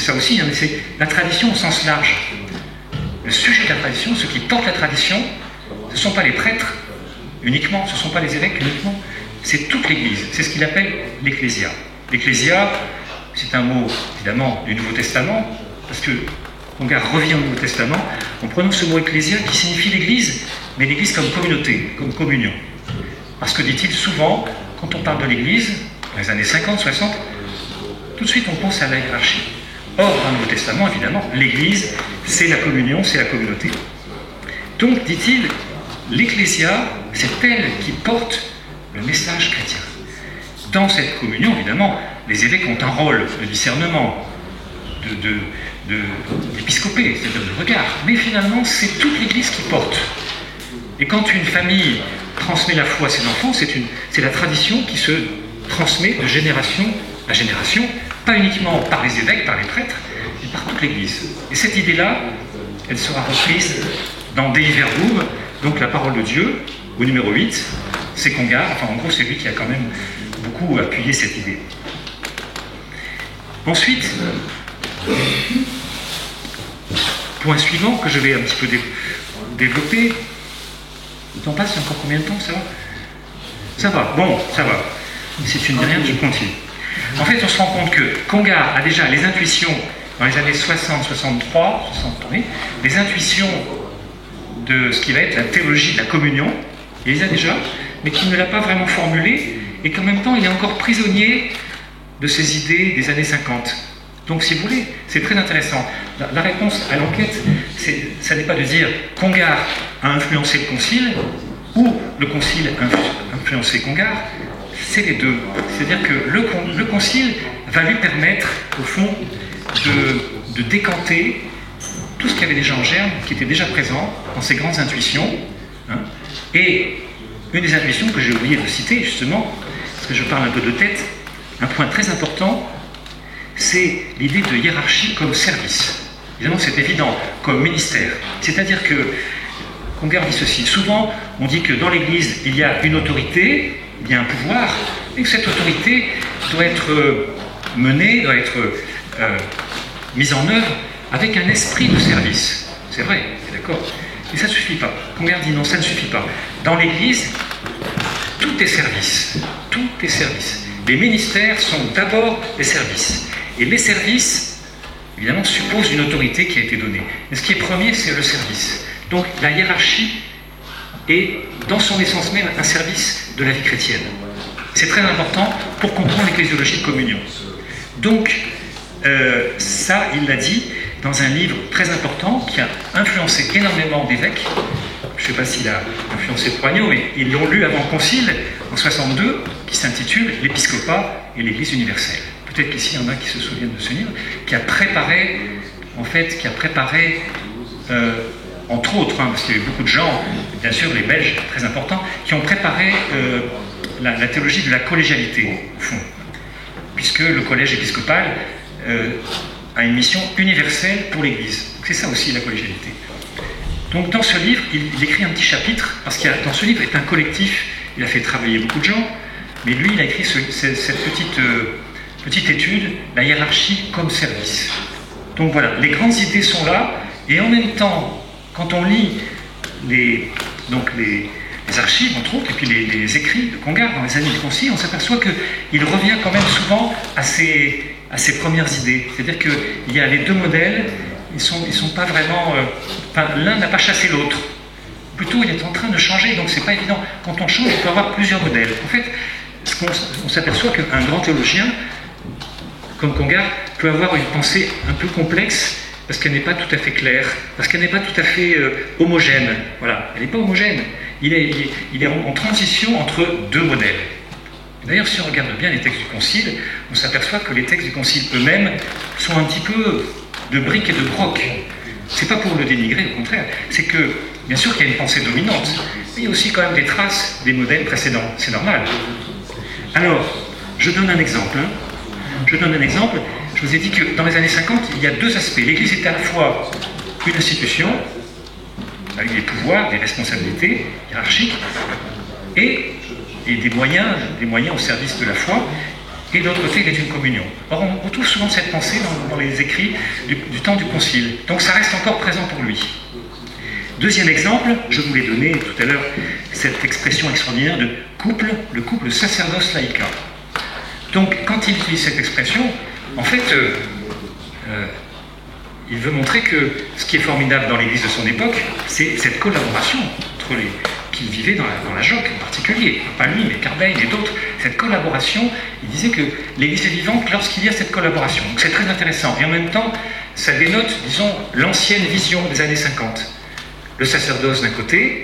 ça aussi, hein, mais c'est la tradition au sens large. Le sujet de la tradition, ceux qui portent la tradition, ce ne sont pas les prêtres uniquement, ce ne sont pas les évêques uniquement, c'est toute l'Église. C'est ce qu'il appelle l'Ecclésia. L'Ecclésia, c'est un mot, évidemment, du Nouveau Testament, parce que Congar revient au Nouveau Testament en prenant ce mot Ecclésia qui signifie l'Église, mais l'Église comme communauté, comme communion. Parce que, dit-il, souvent, quand on parle de l'Église, dans les années 50, 60, tout de suite on pense à la hiérarchie. Or, dans le Nouveau Testament, évidemment, l'Église, c'est la communion, c'est la communauté. Donc, dit-il, l'Ecclésia, c'est elle qui porte le message chrétien. Dans cette communion, évidemment, les évêques ont un rôle de discernement, d'épiscopé, c'est-à-dire de regard. Mais finalement, c'est toute l'Église qui porte. Et quand une famille transmet la foi à ses enfants, c'est la tradition qui se transmet de génération à génération, pas uniquement par les évêques, par les prêtres, mais par toute l'Église. Et cette idée-là, elle sera reprise dans Dei Verbum, donc la parole de Dieu, au numéro 8, c'est Congar, enfin en gros c'est lui qui a quand même beaucoup appuyé cette idée. Ensuite, point suivant que je vais un petit peu développer. Le temps passe, il y a encore combien de temps, ça va? Ça va, bon, ça va. Si tu ne dis rien, je continue. En fait, on se rend compte que Congar a déjà les intuitions, dans les années 60, 63, 60, oui, les intuitions de ce qui va être la théologie de la communion, il les a déjà, mais qu'il ne l'a pas vraiment formulée, et qu'en même temps, il est encore prisonnier de ces idées des années 50. Donc, si vous voulez, c'est très intéressant. La réponse à l'enquête, ça n'est pas de dire Congar a influencé le Concile, ou le Concile a influencé Congar, c'est les deux. C'est-à-dire que le Concile va lui permettre, au fond, de décanter tout ce qu'il y avait déjà en germe, qui était déjà présent dans ces grandes intuitions. Hein. Et une des intuitions que j'ai oublié de citer, justement, parce que je parle un peu de tête, un point très important, c'est l'idée de hiérarchie comme service. Évidemment, c'est évident, comme ministère. C'est-à-dire que, Congar dit ceci, souvent, on dit que dans l'Église, il y a une autorité, il y a un pouvoir, et que cette autorité doit être menée, doit être mise en œuvre avec un esprit de service. C'est vrai, d'accord. Mais ça ne suffit pas. Congar dit non, ça ne suffit pas. Dans l'Église, tout est service. Tout est service. Les ministères sont d'abord des services. Et les services, évidemment, supposent une autorité qui a été donnée. Mais ce qui est premier, c'est le service. Donc la hiérarchie est, dans son essence même, un service de la vie chrétienne. C'est très important pour comprendre l'ecclésiologie de communion. Donc, ça, il l'a dit dans un livre très important qui a influencé énormément d'évêques. Je ne sais pas s'il a influencé Proagno, mais ils l'ont lu avant le Concile, en 62, qui s'intitule « L'épiscopat et l'Église universelle ». Peut-être qu'ici, il y en a qui se souviennent de ce livre, qui a préparé, entre autres, hein, parce qu'il y a eu beaucoup de gens, bien sûr les Belges, très importants, qui ont préparé la théologie de la collégialité, au fond, puisque le collège épiscopal a une mission universelle pour l'Église. C'est ça aussi la collégialité. Donc dans ce livre, il écrit un petit chapitre, parce que dans ce livre est un collectif, il a fait travailler beaucoup de gens, mais lui, il a écrit cette petite étude, la hiérarchie comme service. Donc voilà, les grandes idées sont là, et en même temps, quand on lit les archives, entre autres, et puis les écrits de Congar dans les années du Concile, on s'aperçoit qu'il revient quand même souvent à ses premières idées. C'est-à-dire qu'il y a les deux modèles, ils sont pas vraiment... l'un n'a pas chassé l'autre. Plutôt, il est en train de changer, donc c'est pas évident. Quand on change, on peut avoir plusieurs modèles. En fait, on s'aperçoit qu'un grand théologien, comme Congar, peut avoir une pensée un peu complexe, parce qu'elle n'est pas tout à fait claire, parce qu'elle n'est pas tout à fait homogène. Voilà, elle n'est pas homogène. Il est en transition entre deux modèles. D'ailleurs, si on regarde bien les textes du Concile, on s'aperçoit que les textes du Concile eux-mêmes sont un petit peu de briques et de broc. C'est pas pour le dénigrer, au contraire. C'est que, bien sûr qu'il y a une pensée dominante, mais il y a aussi quand même des traces des modèles précédents. C'est normal. Alors, je donne un exemple. Je vous ai dit que dans les années 50, il y a deux aspects. L'Église était à la fois une institution, avec des pouvoirs, des responsabilités hiérarchiques, et des moyens au service de la foi. et de l'autre côté, il est une communion. Or, on retrouve souvent cette pensée dans les écrits du temps du Concile. Donc ça reste encore présent pour lui. Deuxième exemple, je vous l'ai donné tout à l'heure, cette expression extraordinaire de couple, le couple sacerdoce-laïca. Donc, quand il utilise cette expression, en fait, il veut montrer que ce qui est formidable dans l'Église de son époque, c'est cette collaboration entre les qu'il vivait dans la JOC en particulier, pas lui, mais Carbeil et d'autres, cette collaboration, il disait que l'Église est vivante lorsqu'il y a cette collaboration. Donc c'est très intéressant. Et en même temps, ça dénote, disons, l'ancienne vision des années 50. Le sacerdoce d'un côté,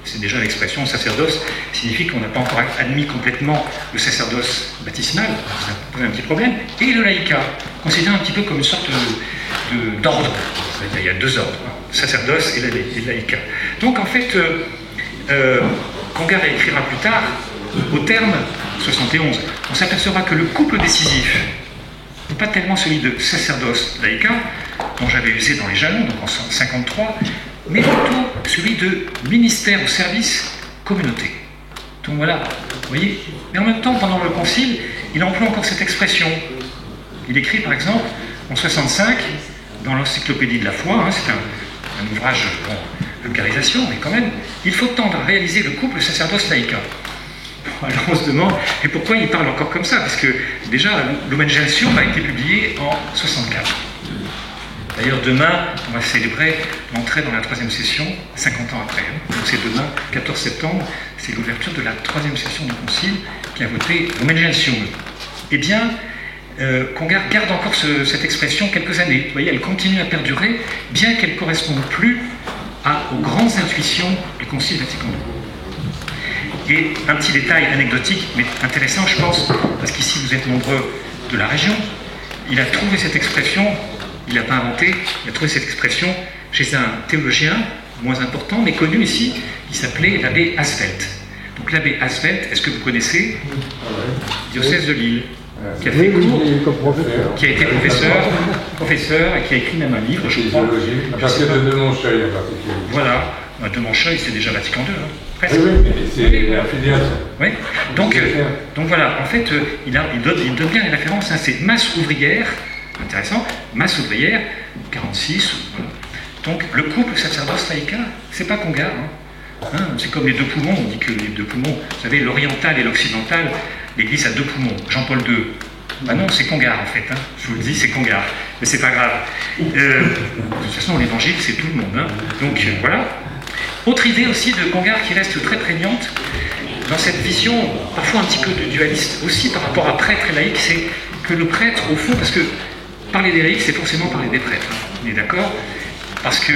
c'est déjà l'expression sacerdoce, signifie qu'on n'a pas encore admis complètement le sacerdoce baptismal, ça pose un petit problème, et le laïcat, considéré un petit peu comme une sorte d'ordre. Il y a deux ordres, sacerdoce et le laïcat. Donc en fait, Congar écrira plus tard, au terme 71, on s'apercevra que le couple décisif n'est pas tellement celui de sacerdoce laïcat, dont j'avais usé dans les jalons, donc en 53, mais plutôt celui de ministère au service communauté. Donc voilà, vous voyez. Mais en même temps, pendant le Concile, il emploie encore cette expression. Il écrit par exemple, en 65, dans l'Encyclopédie de la foi, c'est un ouvrage, vulgarisation, mais quand même, il faut tendre à réaliser le couple sacerdoce-laïca. Alors on se demande, et pourquoi il parle encore comme ça? Parce que déjà, Lumen Gentium a été publié en 64. D'ailleurs, demain, on va célébrer l'entrée dans la 3e session, 50 ans après. Donc c'est demain, 14 septembre, c'est l'ouverture de la 3e session du Concile qui a voté Lumen Gentium. Eh bien, Congar garde encore cette expression quelques années. Vous voyez, elle continue à perdurer, bien qu'elle ne corresponde plus aux grandes intuitions du Concile Vatican II. Et un petit détail anecdotique, mais intéressant, je pense, parce qu'ici vous êtes nombreux de la région, il a trouvé cette expression, il ne l'a pas inventée, il a trouvé cette expression chez un théologien moins important, mais connu ici, qui s'appelait l'abbé Asfeldt. Donc l'abbé Asfeldt, est-ce que vous connaissez? Diocèse de Lille, qui a fait cours, qui a été professeur et qui a écrit même un livre, je crois. À partir de Demoncheuil en particulier. Voilà, Demoncheuil, c'est déjà Vatican II, presque. Oui, c'est la filiation. Oui, donc voilà, en fait, il donne bien les références, c'est masse ouvrière, intéressant, masse ouvrière, 46, voilà. Donc le couple sacerdoce-laïca, c'est pas Congar, c'est comme les deux poumons, on dit que les deux poumons, vous savez, l'oriental et l'occidental, l'Église a deux poumons, Jean-Paul II. Ben non, c'est Congar en fait, je vous le dis, c'est Congar, mais c'est pas grave. De toute façon, l'évangile, c'est tout le monde, donc voilà. Autre idée aussi de Congar qui reste très prégnante, dans cette vision parfois un petit peu dualiste aussi par rapport à prêtre et laïc, c'est que le prêtre, au fond, parce que parler des laïcs, c'est forcément parler des prêtres, on est d'accord? Parce que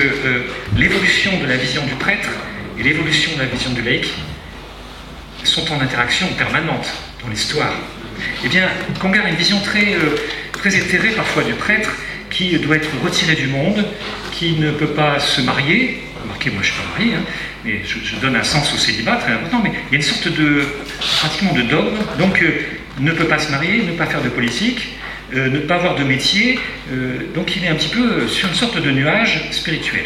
l'évolution de la vision du prêtre et l'évolution de la vision du laïc sont en interaction permanente dans l'histoire. Eh bien, Congar a une vision très éthérée parfois du prêtre qui doit être retiré du monde, qui ne peut pas se marier. Remarquez, moi je ne suis pas marié, mais je donne un sens au célibat très important, mais il y a une sorte pratiquement de dogme, donc ne peut pas se marier, ne pas faire de politique, ne pas avoir de métier, donc il est un petit peu sur une sorte de nuage spirituel.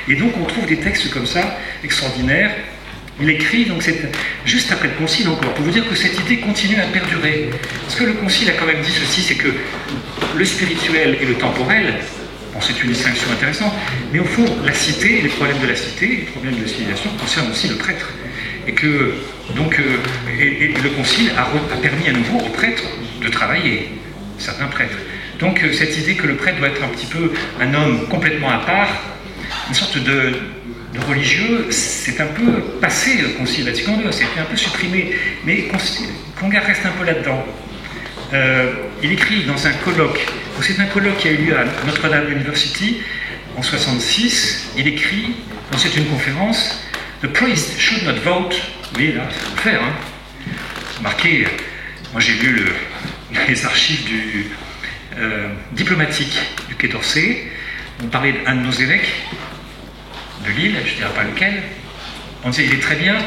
Et donc on trouve des textes comme ça, extraordinaires. Il écrit, donc c'est juste après le Concile encore, pour vous dire que cette idée continue à perdurer. Parce que le Concile a quand même dit ceci, c'est que le spirituel et le temporel, bon, c'est une distinction intéressante, mais au fond, la cité, les problèmes de la cité, les problèmes de la civilisation concernent aussi le prêtre. Et que, donc, et le Concile a permis à nouveau aux prêtres de travailler, certains prêtres. Donc cette idée que le prêtre doit être un petit peu un homme complètement à part, une sorte de religieux, c'est un peu passé le Concile Vatican II, c'était un peu supprimé, mais Congar reste un peu là-dedans. Il écrit dans un colloque, c'est un colloque qui a eu lieu à Notre-Dame University en 66, il écrit, c'est une conférence, The priest should not vote, vous voyez là, il faut le faire, Marqué, moi j'ai lu les archives diplomatiques du Quai d'Orsay, on parlait d'un de nos évêques, de Lille, je ne dirais pas lequel, on disait il est très bien,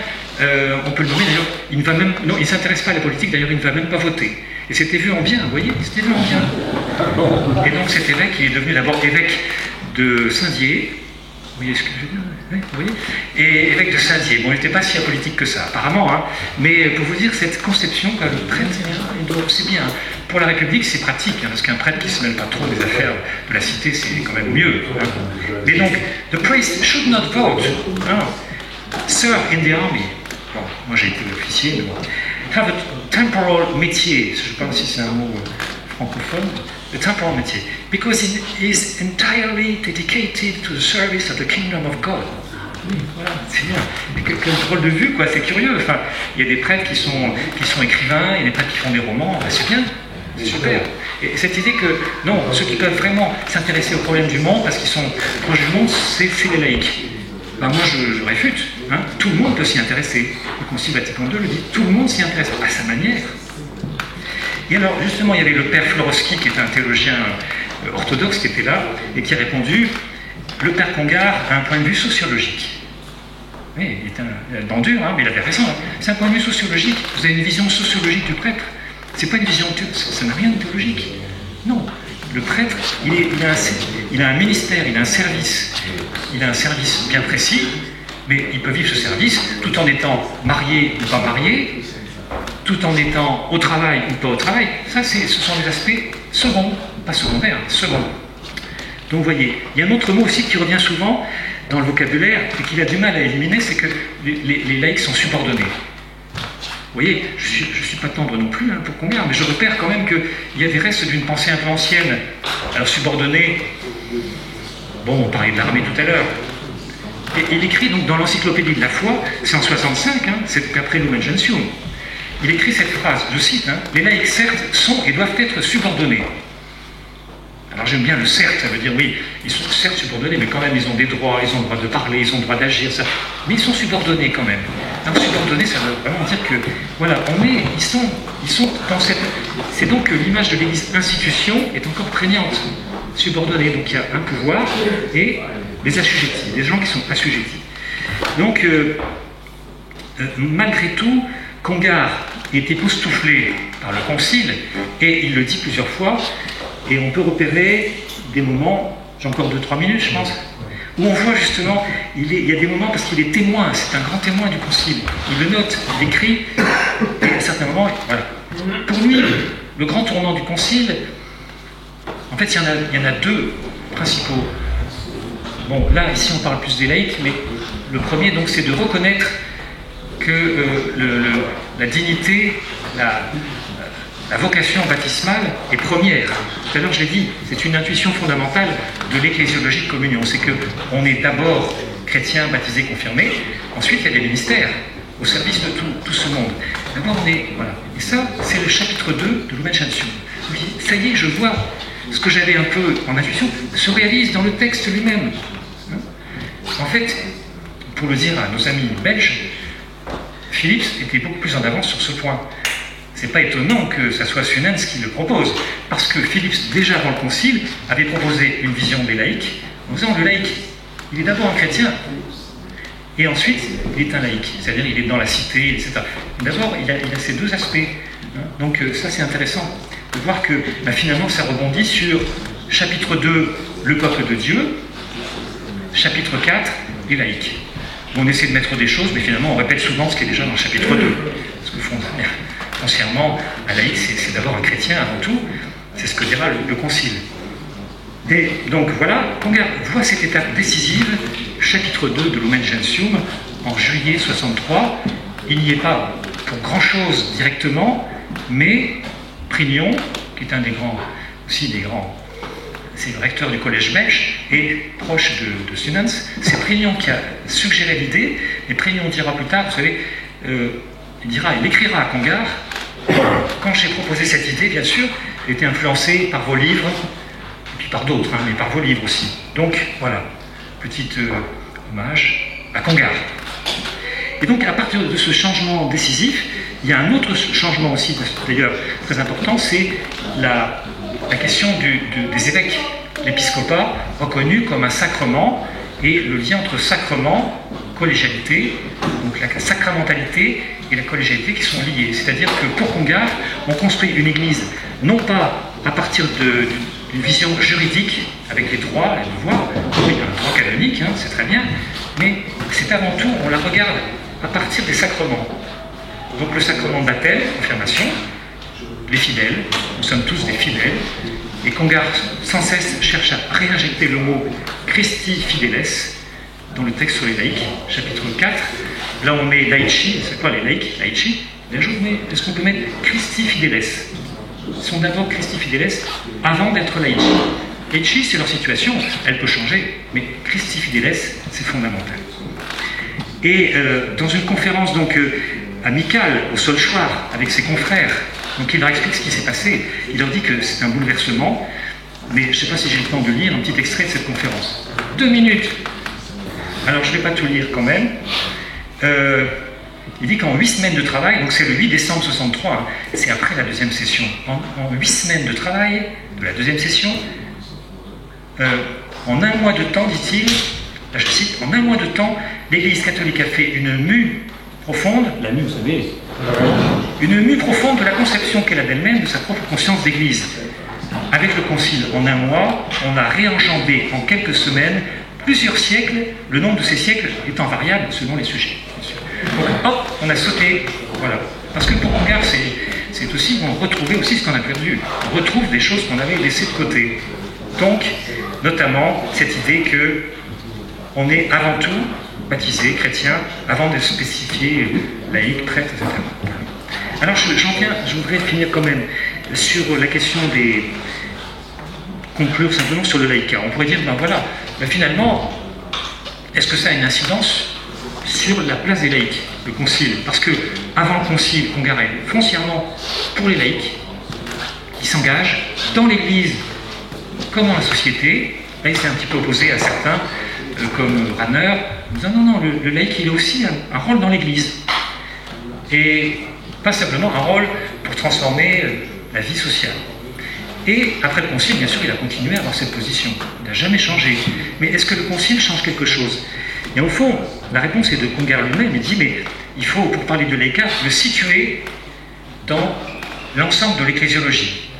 on peut le nommer d'ailleurs, il ne s'intéresse pas à la politique, d'ailleurs il ne va même pas voter. Et c'était vu en bien, vous voyez, c'était vu en bien. Et donc cet évêque, il est devenu d'abord évêque de Saint-Dié, voyez ce que je veux dire? Oui, vous voyez? Et évêque de Saint-Dié. Bon, il n'était pas si apolitique que ça, apparemment, hein. Mais pour vous dire, cette conception, le prêtre, c'est bien. Pour la République, c'est pratique, hein, parce qu'un prêtre qui ne se mêle pas trop des affaires de la cité, c'est quand même mieux. Hein. Mais donc, the priest should not vote. Hein. Serve in the army. Bon, moi j'ai été officier, mais bon. Have a temporal métier. Je ne sais pas si c'est un mot francophone. The temporal métier. Because it is entirely dedicated to the service of the kingdom of God. Oui, voilà, c'est bien. Quel drôle de vue, quoi, c'est curieux. Enfin, il y a des prêtres qui sont écrivains, il y a des prêtres qui font des romans, ben, c'est bien, c'est super. Et cette idée que, non, ceux qui peuvent vraiment s'intéresser aux problèmes du monde, parce qu'ils sont proches du monde, c'est les laïcs. Ben, moi, je réfute. Hein. Tout le monde peut s'y intéresser. Le Concile Vatican II le dit, tout le monde s'y intéresse, à sa manière. Et alors, justement, il y avait le père Florowski, qui est un théologien orthodoxe, qui était là, et qui a répondu, le père Congar a un point de vue sociologique. Oui, il était dans dur, hein, mais il avait raison. Hein. C'est un point de vue sociologique. Vous avez une vision sociologique du prêtre. C'est pas une vision, ça n'a rien de théologique. Non. Le prêtre, il a un ministère, il a un service. Il a un service bien précis, mais il peut vivre ce service tout en étant marié ou pas marié, tout en étant au travail ou pas au travail. Ça, ce sont des aspects seconds, pas secondaires, seconds. Donc vous voyez, il y a un autre mot aussi qui revient souvent dans le vocabulaire et qu'il a du mal à éliminer, c'est que les laïcs sont subordonnés. Vous voyez, je ne suis pas tendre non plus, hein, pour combien, mais je repère quand même qu'il y a des restes d'une pensée un peu ancienne. Alors subordonné, bon, on parlait de l'armée tout à l'heure. Et il écrit donc dans l'encyclopédie de la foi, 165, hein, c'est après Lumen Gentium, il écrit cette phrase, je cite, hein, les laïcs certes sont et doivent être subordonnés. Alors j'aime bien le certes, ça veut dire oui, ils sont certes subordonnés, mais quand même ils ont des droits, ils ont le droit de parler, ils ont le droit d'agir, ça. Mais ils sont subordonnés quand même. Alors subordonnés, ça veut vraiment dire que, voilà, ils sont dans cette... C'est donc que l'image de l'Église institution est encore prégnante, subordonnée. Donc il y a un pouvoir et des assujettis, des gens qui sont assujettis. Donc, malgré tout, Congar est époustouflé par le Concile, et il le dit plusieurs fois, et on peut repérer des moments, j'ai encore 2-3 minutes je pense, où on voit justement, il y a des moments parce qu'il est témoin, c'est un grand témoin du Concile, il le note, il l'écrit, et à certains moments, voilà. Pour lui, le grand tournant du Concile, en fait il y en a deux principaux. Bon, là, ici on parle plus des laïcs, mais le premier, donc, c'est de reconnaître que la dignité, la vocation baptismale est première. Tout à l'heure, je l'ai dit, c'est une intuition fondamentale de l'ecclésiologie de communion. C'est qu'on est d'abord chrétien, baptisé, confirmé. Ensuite, il y a des ministères au service de tout ce monde. D'abord, on est... Voilà. Et ça, c'est le chapitre 2 de Lumen Gentium. Ça y est, je vois ce que j'avais un peu en intuition se réalise dans le texte lui-même. En fait, pour le dire à nos amis belges, Philippe était beaucoup plus en avance sur ce point. C'est pas étonnant que ça soit Sunens qui le propose, parce que Philippe, déjà avant le Concile, avait proposé une vision des laïcs, en disant le laïc, il est d'abord un chrétien, et ensuite, il est un laïc, c'est-à-dire il est dans la cité, etc. D'abord, il a ces deux aspects. Donc ça, c'est intéressant de voir que finalement, ça rebondit sur chapitre 2, le peuple de Dieu, chapitre 4, les laïcs. On essaie de mettre des choses, mais finalement, on répète souvent ce qui est déjà dans le chapitre 2. Parce que foncièrement, un laïc, c'est d'abord un chrétien avant tout. C'est ce que dira le Concile. Et donc voilà, Congar voit cette étape décisive, chapitre 2 de Lumen Gentium, en juillet 63. Il n'y est pas pour grand-chose directement, mais Prignon, qui est un des grands, c'est le recteur du collège belge, et proche de Sunens, c'est Prignon qui a suggéré l'idée, et Prignon dira plus tard, vous savez, il écrira à Congar, quand j'ai proposé cette idée, bien sûr, j'ai été influencé par vos livres, et puis par d'autres, mais par vos livres aussi. Donc, voilà, petit hommage à Congar. Et donc, à partir de ce changement décisif, il y a un autre changement aussi, d'ailleurs, très important, c'est la question des évêques, l'épiscopat reconnu comme un sacrement, et le lien entre sacrement, collégialité, donc la sacramentalité et la collégialité qui sont liées. C'est-à-dire que pour Congar, on construit une église non pas à partir une vision juridique avec les droits, les devoirs. Oui, il y a un droit canonique, hein, c'est très bien, mais c'est avant tout, on la regarde à partir des sacrements. Donc le sacrement de baptême, confirmation, les fidèles, nous sommes tous des fidèles, et Congar sans cesse cherche à réinjecter le mot Christi Fideles dans le texte sur les laïcs, chapitre 4. Là on met laici, c'est quoi les laïcs? Laici. Est-ce qu'on peut mettre Christi Fideles? Ils sont d'abord Christi Fideles avant d'être laïcs. Laici, c'est leur situation, elle peut changer, mais Christi Fideles, c'est fondamental. Et dans une conférence donc amicale au Solchoir avec ses confrères, donc il leur explique ce qui s'est passé. Il leur dit que c'est un bouleversement, mais je ne sais pas si j'ai le temps de lire un petit extrait de cette conférence. 2 minutes. Alors je ne vais pas tout lire quand même. Il dit qu'en 8 semaines de travail, donc c'est le 8 décembre 63, hein, c'est après la deuxième session, en 8 semaines de travail de la deuxième session, en 1 mois de temps, dit-il, là je cite, en 1 mois de temps, l'Église catholique a fait une mue profonde, la mue, vous savez, une mue profonde de la conception qu'elle a d'elle-même de sa propre conscience d'Église. Avec le Concile, en 1 mois, on a réenjambé en quelques semaines plusieurs siècles, le nombre de ces siècles étant variable selon les sujets. Donc hop, on a sauté, voilà. Parce que pour Congar, c'est aussi, on retrouvait aussi ce qu'on a perdu. On retrouve des choses qu'on avait laissées de côté. Donc, notamment, cette idée que on est avant tout baptisé, chrétien, avant de spécifier laïque, prêtre, etc. Alors je voudrais finir quand même sur la question des... conclure simplement sur le laïcat. On pourrait dire, ben voilà, ben finalement, est-ce que ça a une incidence sur la place des laïcs, le concile? Parce que avant le concile, Congar est foncièrement pour les laïcs, qui s'engagent dans l'Église comme dans la société. Là, il s'est un petit peu opposé à certains, comme Ranner, en disant non, le laïc, il a aussi un rôle dans l'Église. Et pas simplement un rôle pour transformer la vie sociale. Et après le concile, bien sûr, il a continué à avoir cette position. Il n'a jamais changé. Mais est-ce que le concile change quelque chose? Et au fond, la réponse est de Congar lui-même. Il dit, mais il faut, pour parler de laïcat, le situer dans l'ensemble de l'ecclésiologie.